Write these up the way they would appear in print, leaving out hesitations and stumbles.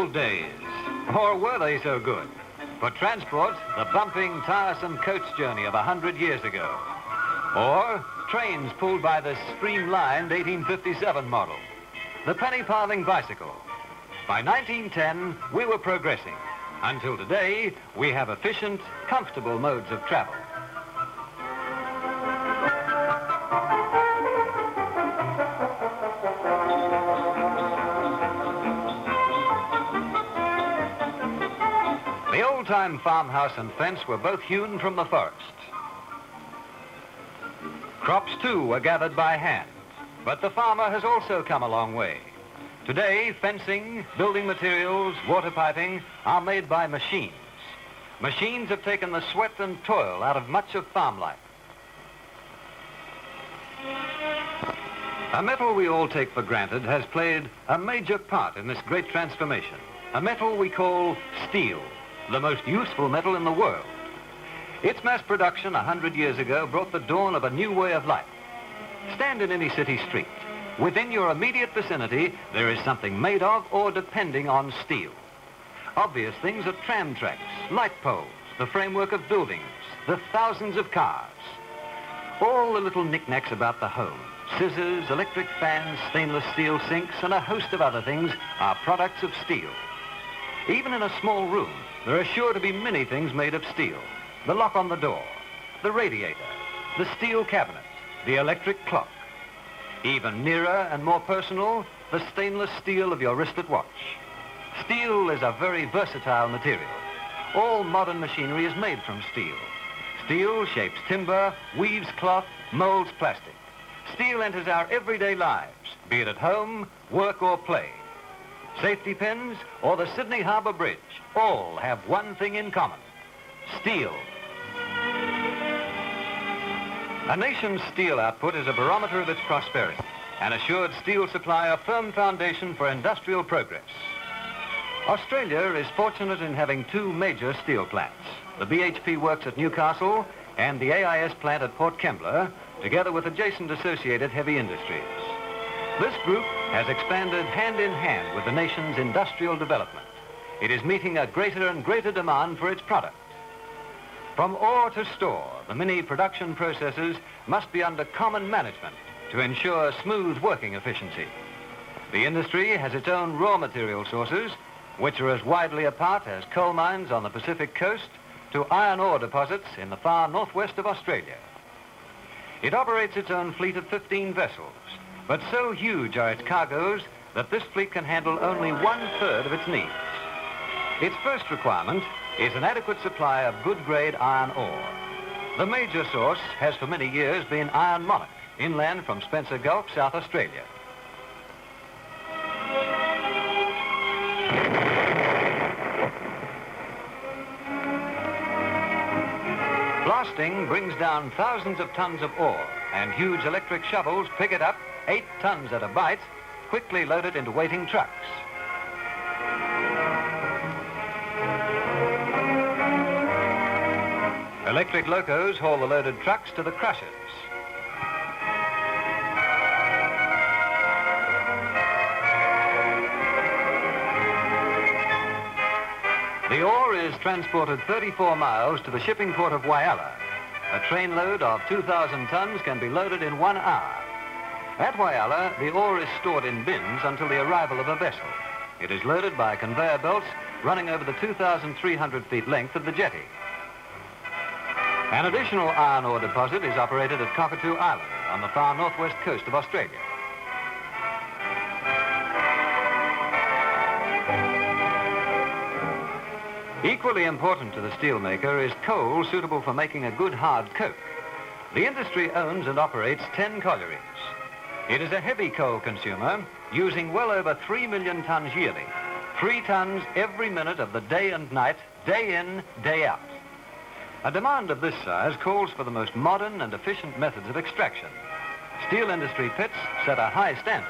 old days. Or were they so good? For transport, the bumping, tiresome coach journey of 100 years ago. Or trains pulled by the streamlined 1857 model. The penny farthing bicycle. By 1910, we were progressing. Until today, we have efficient, comfortable modes of travel. The old-time farmhouse and fence were both hewn from the forest. Crops, too, were gathered by hand, but the farmer has also come a long way. Today, fencing, building materials, water piping are made by machines. Machines have taken the sweat and toil out of much of farm life. A metal we all take for granted has played a major part in this great transformation. A metal we call steel, the most useful metal in the world. Its mass production 100 years ago brought the dawn of a new way of life. Stand in any city street. Within your immediate vicinity, there is something made of or depending on steel. Obvious things are tram tracks, light poles, the framework of buildings, the thousands of cars. All the little knickknacks about the home, scissors, electric fans, stainless steel sinks, and a host of other things are products of steel. Even in a small room, there are sure to be many things made of steel. The lock on the door, the radiator, the steel cabinet, the electric clock. Even nearer and more personal, the stainless steel of your wristlet watch. Steel is a very versatile material. All modern machinery is made from steel. Steel shapes timber, weaves cloth, molds plastic. Steel enters our everyday lives, be it at home, work or play. Safety pins or the Sydney Harbour Bridge all have one thing in common: steel. A nation's steel output is a barometer of its prosperity. An assured steel supply a firm foundation for industrial progress. Australia is fortunate in having two major steel plants, the BHP works at Newcastle and the AIS plant at Port Kembla, together with adjacent associated heavy industries. This group has expanded hand in hand with the nation's industrial development. It is meeting a greater and greater demand for its product. From ore to store, the many production processes must be under common management to ensure smooth working efficiency. The industry has its own raw material sources, which are as widely apart as coal mines on the Pacific coast to iron ore deposits in the far northwest of Australia. It operates its own fleet of 15 vessels, but so huge are its cargoes that this fleet can handle only 1/3 of its needs. Its first requirement is an adequate supply of good-grade iron ore. The major source has for many years been iron monarch, inland from Spencer Gulf, South Australia. Blasting brings down thousands of tons of ore, and huge electric shovels pick it up, 8 tons at a bite, quickly load it into waiting trucks. Electric locos haul the loaded trucks to the crushers. The ore is transported 34 miles to the shipping port of Whyalla. A trainload of 2,000 tons can be loaded in 1 hour. At Whyalla, the ore is stored in bins until the arrival of a vessel. It is loaded by conveyor belts running over the 2,300 feet length of the jetty. An additional iron ore deposit is operated at Cockatoo Island on the far northwest coast of Australia. Equally important to the steelmaker is coal suitable for making a good hard coke. The industry owns and operates 10 collieries. It is a heavy coal consumer, using well over 3 million tons yearly. 3 tons every minute of the day and night, day in, day out. A demand of this size calls for the most modern and efficient methods of extraction. Steel industry pits set a high standard.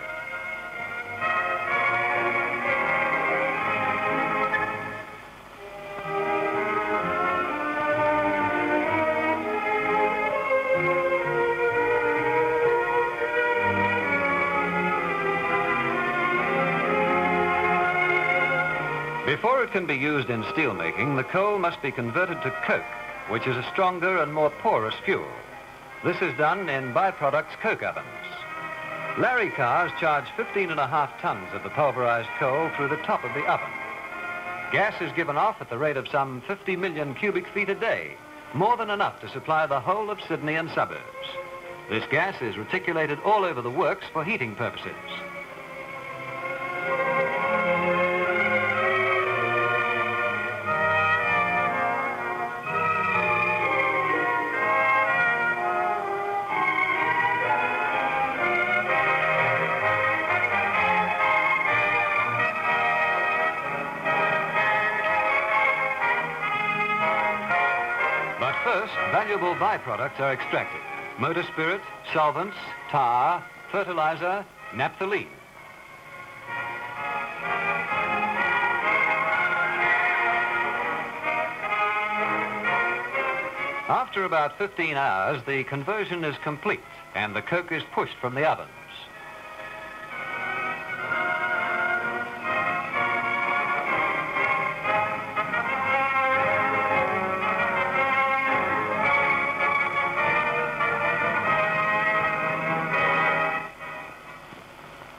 it can be used in steelmaking, the coal must be converted to coke, which is a stronger and more porous fuel. This is done in byproducts coke ovens. Larry cars charge 15.5 tons of the pulverized coal through the top of the oven. Gas is given off at the rate of some 50 million cubic feet a day, more than enough to supply the whole of Sydney and suburbs. This gas is reticulated all over the works for heating purposes. But first, valuable byproducts are extracted. Motor spirit, solvents, tar, fertilizer, naphthalene. After about 15 hours, the conversion is complete and the coke is pushed from the ovens.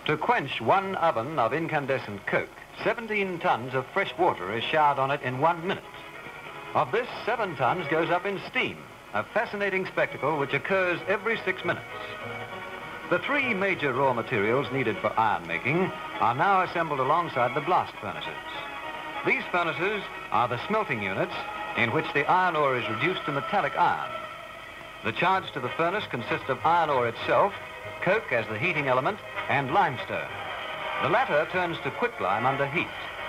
To quench one oven of incandescent coke, 17 tons of fresh water is showered on it in 1 minute. Of this, 7 tons goes up in steam, a fascinating spectacle which occurs every 6 minutes. The 3 major raw materials needed for iron making are now assembled alongside the blast furnaces. These furnaces are the smelting units in which the iron ore is reduced to metallic iron. The charge to the furnace consists of iron ore itself, coke as the heating element, and limestone. The latter turns to quicklime under heat,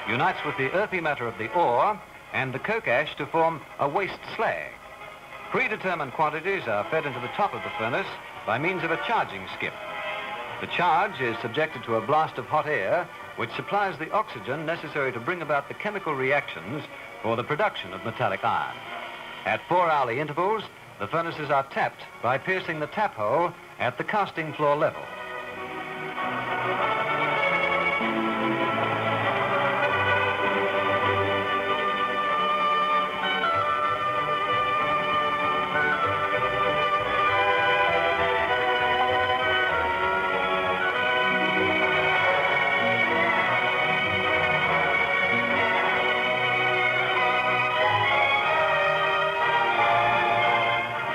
unites with the earthy matter of the ore and the coke ash to form a waste slag. Predetermined quantities are fed into the top of the furnace by means of a charging skip. The charge is subjected to a blast of hot air, which supplies the oxygen necessary to bring about the chemical reactions for the production of metallic iron. At 4-hourly intervals, the furnaces are tapped by piercing the tap hole at the casting floor level.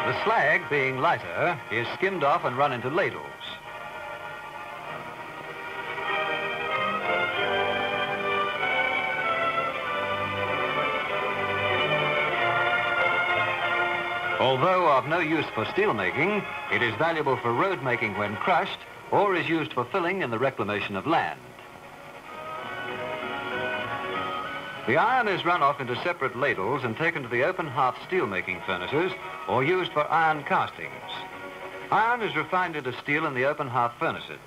The slag, being lighter, is skimmed off and run into ladles. Although of no use for steel making, it is valuable for road making when crushed, or is used for filling in the reclamation of land. The iron is run off into separate ladles and taken to the open hearth steelmaking furnaces or used for iron castings. Iron is refined into steel in the open hearth furnaces.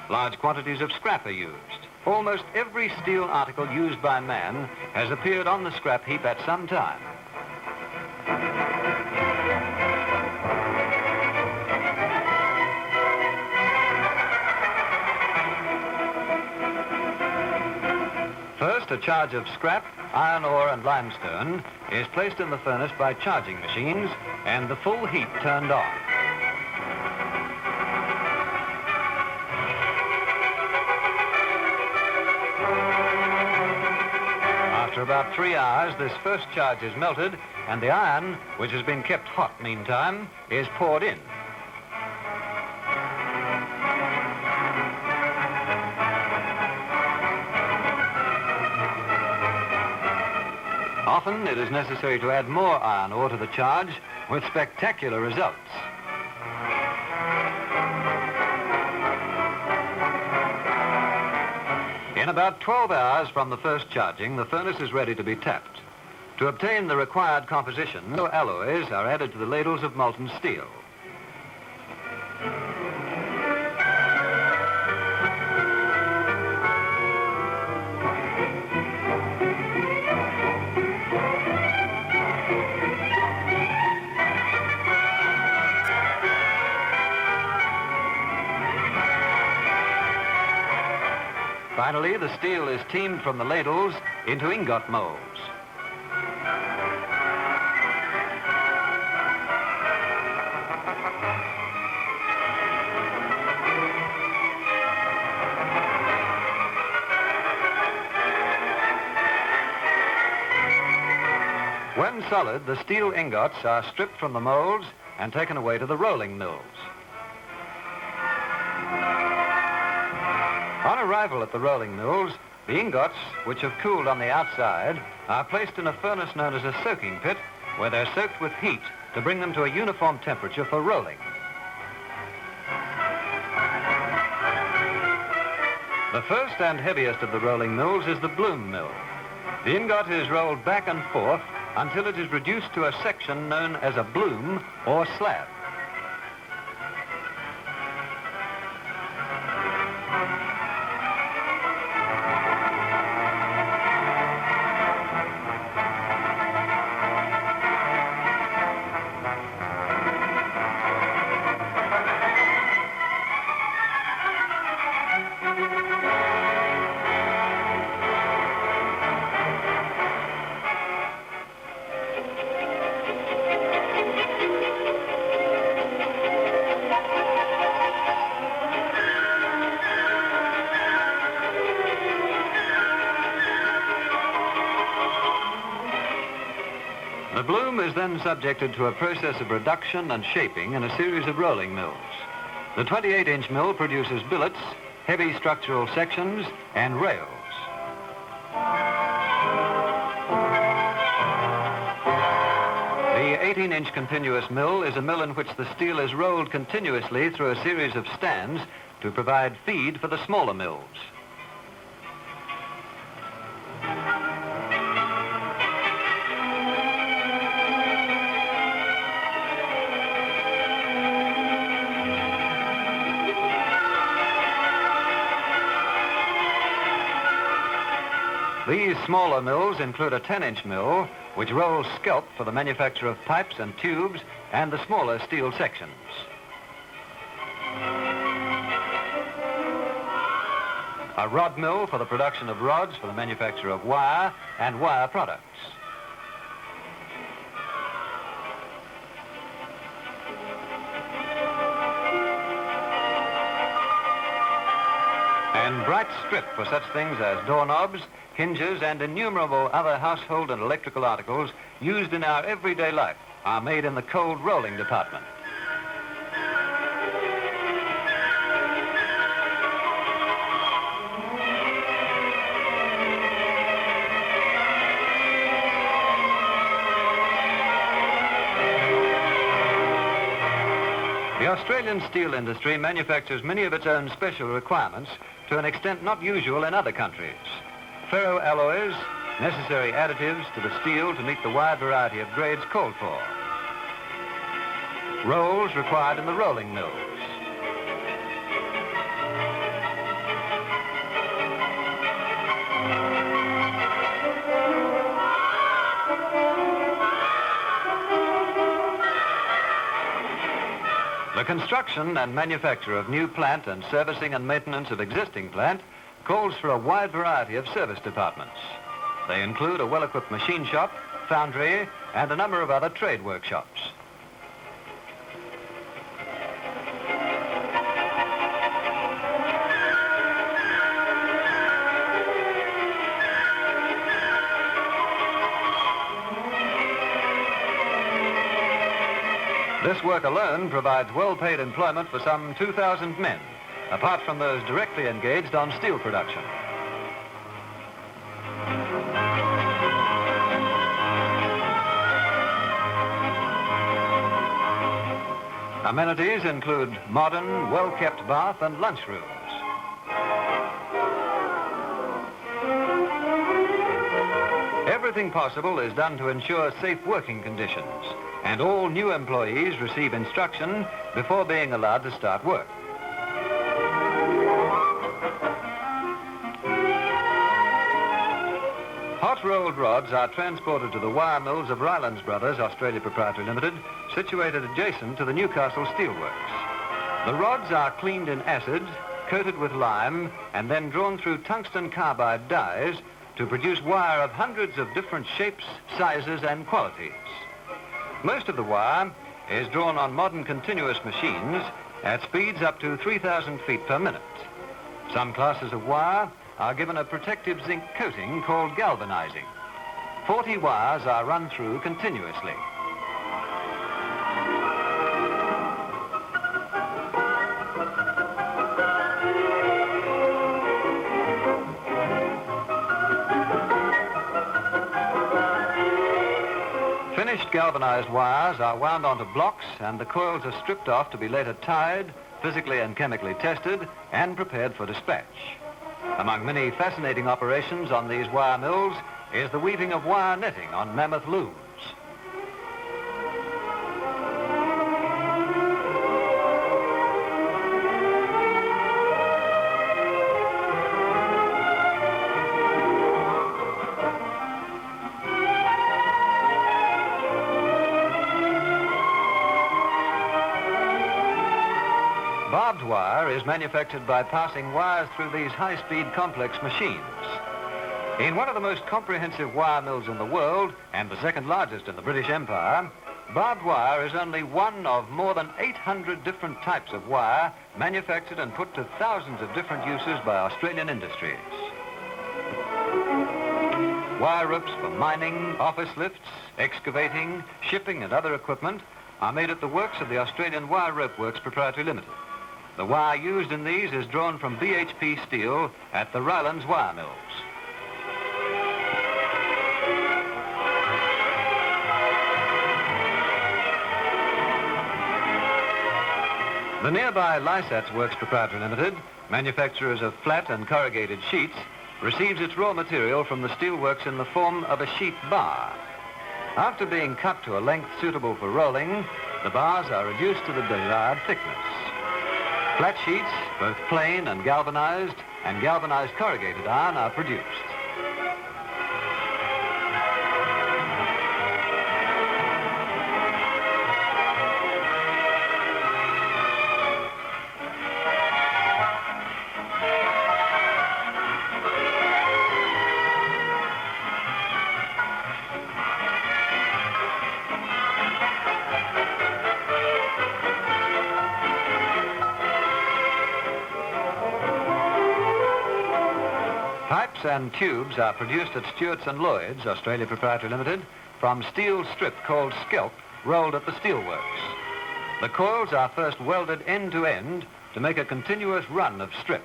Large quantities of scrap are used. Almost every steel article used by man has appeared on the scrap heap at some time. First, a charge of scrap, iron ore and limestone is placed in the furnace by charging machines and the full heat turned on. After about 3 hours, this first charge is melted and the iron, which has been kept hot meantime, is poured in. Often it is necessary to add more iron ore to the charge with spectacular results. In about 12 hours from the first charging, the furnace is ready to be tapped. To obtain the required composition, no alloys are added to the ladles of molten steel. Finally, the steel is teamed from the ladles into ingot molds. When solid, the steel ingots are stripped from the molds and taken away to the rolling mills. On arrival at the rolling mills, the ingots, which have cooled on the outside, are placed in a furnace known as a soaking pit, where they're soaked with heat to bring them to a uniform temperature for rolling. The first and heaviest of the rolling mills is the bloom mill. The ingot is rolled back and forth until it is reduced to a section known as a bloom or slab. The bloom is then subjected to a process of reduction and shaping in a series of rolling mills. The 28-inch mill produces billets, heavy structural sections, and rails. The 18-inch continuous mill is a mill in which the steel is rolled continuously through a series of stands to provide feed for the smaller mills. These smaller mills include a 10-inch mill, which rolls scalp for the manufacture of pipes and tubes and the smaller steel sections. A rod mill for the production of rods for the manufacture of wire and wire products. And bright strip for such things as doorknobs, hinges, and innumerable other household and electrical articles used in our everyday life are made in the cold rolling department. The Australian steel industry manufactures many of its own special requirements to an extent not usual in other countries. Ferroalloys, necessary additives to the steel to meet the wide variety of grades called for. Rolls required in the rolling mills. The construction and manufacture of new plant and servicing and maintenance of existing plant calls for a wide variety of service departments. They include a well-equipped machine shop, foundry, and a number of other trade workshops. This work alone provides well-paid employment for some 2,000 men, apart from those directly engaged on steel production. Amenities include modern, well-kept bath and lunchrooms. Everything possible is done to ensure safe working conditions, and all new employees receive instruction before being allowed to start work. Hot-rolled rods are transported to the wire mills of Rylands Brothers, Australia Proprietary Limited, situated adjacent to the Newcastle Steelworks. The rods are cleaned in acid, coated with lime, and then drawn through tungsten carbide dyes to produce wire of hundreds of different shapes, sizes, and qualities. Most of the wire is drawn on modern continuous machines at speeds up to 3,000 feet per minute. Some classes of wire are given a protective zinc coating called galvanizing. 40 wires are run through continuously. Finished galvanized wires are wound onto blocks and the coils are stripped off to be later tied, physically and chemically tested, and prepared for dispatch. Among many fascinating operations on these wire mills is the weaving of wire netting on mammoth looms. Barbed wire is manufactured by passing wires through these high-speed complex machines. In one of the most comprehensive wire mills in the world, and the second largest in the British Empire, barbed wire is only one of more than 800 different types of wire manufactured and put to thousands of different uses by Australian industries. Wire ropes for mining, office lifts, excavating, shipping and other equipment are made at the works of the Australian Wire Rope Works Proprietary Limited. The wire used in these is drawn from BHP steel at the Rylands wire mills. The nearby Lysats Works Proprietary Limited, manufacturers of flat and corrugated sheets, receives its raw material from the steelworks in the form of a sheet bar. After being cut to a length suitable for rolling, the bars are reduced to the desired thickness. Flat sheets, both plain and galvanized corrugated iron are produced. Pipes and tubes are produced at Stewart's and Lloyd's, Australia Proprietary Limited, from steel strip called skelp, rolled at the steelworks. The coils are first welded end to end to make a continuous run of strip.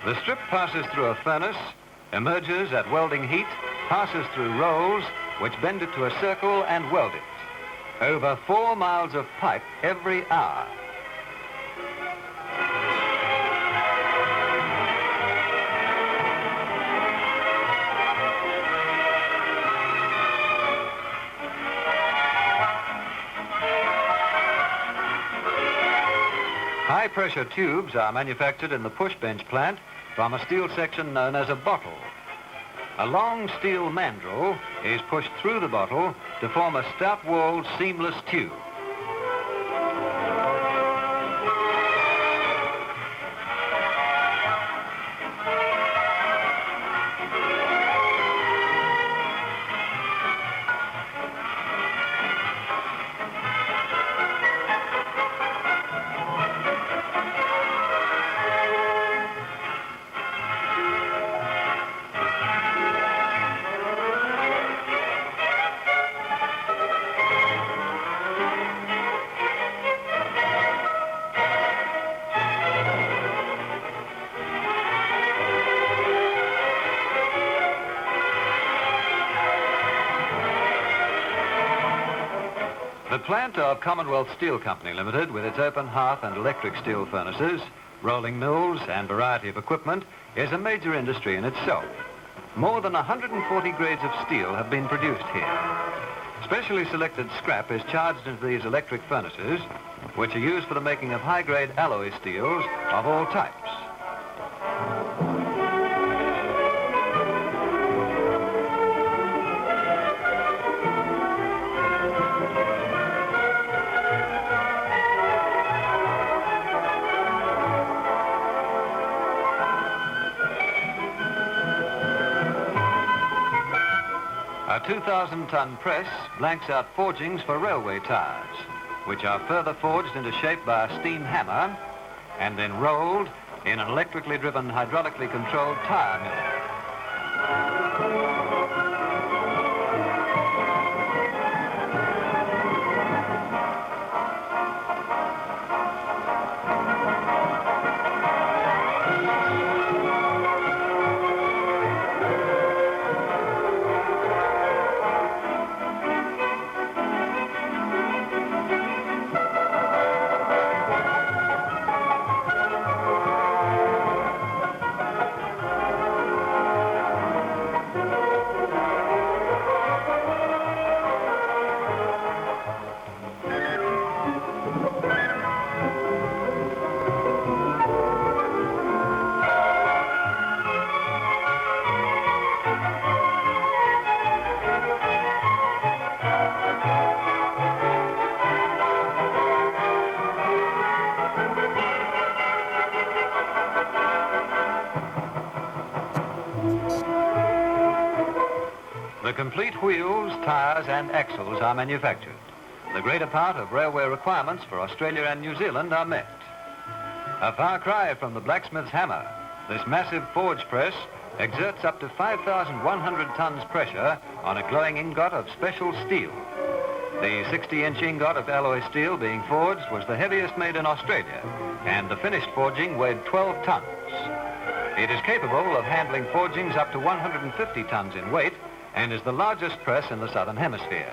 The strip passes through a furnace, emerges at welding heat, passes through rolls, which bend it to a circle and weld it. Over 4 miles of pipe every hour. High-pressure tubes are manufactured in the push bench plant from a steel section known as a bottle. A long steel mandrel is pushed through the bottle to form a stout-walled, seamless tube. The plant of Commonwealth Steel Company Limited, with its open hearth and electric steel furnaces, rolling mills and variety of equipment, is a major industry in itself. More than 140 grades of steel have been produced here. Specially selected scrap is charged into these electric furnaces, which are used for the making of high-grade alloy steels of all types. 2,000-ton press blanks out forgings for railway tires, which are further forged into shape by a steam hammer and then rolled in an electrically driven, hydraulically controlled tire mill. The complete wheels, tires and axles are manufactured. The greater part of railway requirements for Australia and New Zealand are met. A far cry from the blacksmith's hammer, this massive forge press exerts up to 5,100 tons pressure on a glowing ingot of special steel. The 60-inch ingot of alloy steel being forged was the heaviest made in Australia, and the finished forging weighed 12 tons. It is capable of handling forgings up to 150 tons in weight, and is the largest press in the Southern Hemisphere.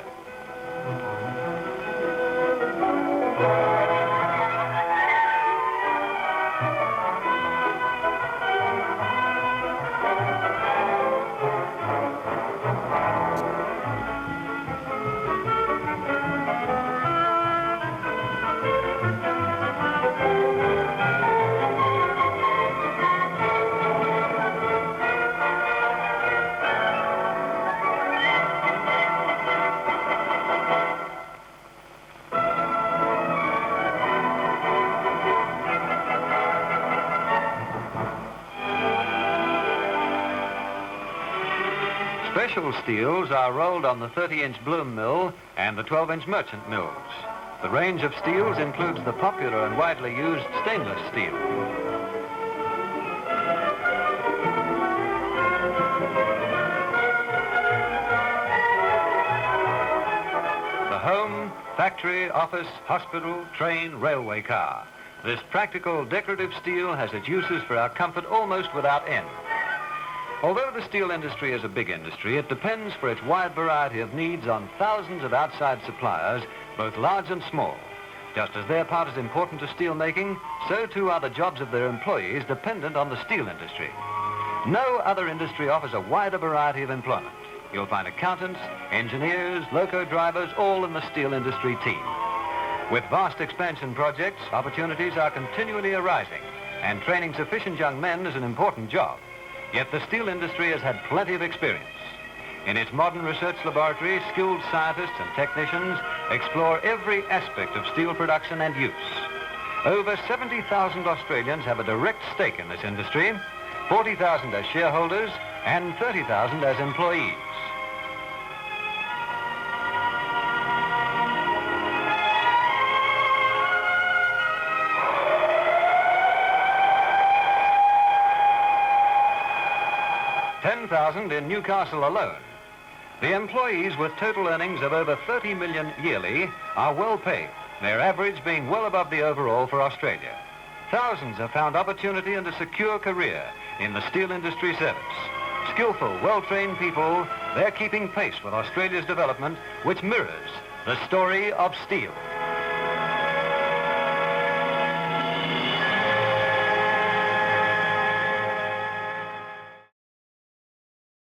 Special steels are rolled on the 30-inch bloom mill and the 12-inch merchant mills. The range of steels includes the popular and widely used stainless steel. The home, factory, office, hospital, train, railway car. This practical decorative steel has its uses for our comfort almost without end. Although the steel industry is a big industry, it depends for its wide variety of needs on thousands of outside suppliers, both large and small. Just as their part is important to steel making, so too are the jobs of their employees dependent on the steel industry. No other industry offers a wider variety of employment. You'll find accountants, engineers, loco drivers, all in the steel industry team. With vast expansion projects, opportunities are continually arising, and training sufficient young men is an important job. Yet the steel industry has had plenty of experience. In its modern research laboratory, skilled scientists and technicians explore every aspect of steel production and use. Over 70,000 Australians have a direct stake in this industry, 40,000 as shareholders and 30,000 as employees. $10,000 in Newcastle alone. The employees with total earnings of over 30 million yearly are well paid, their average being well above the overall for Australia. Thousands have found opportunity and a secure career in the steel industry service. Skillful, well-trained people, they're keeping pace with Australia's development, which mirrors the story of steel.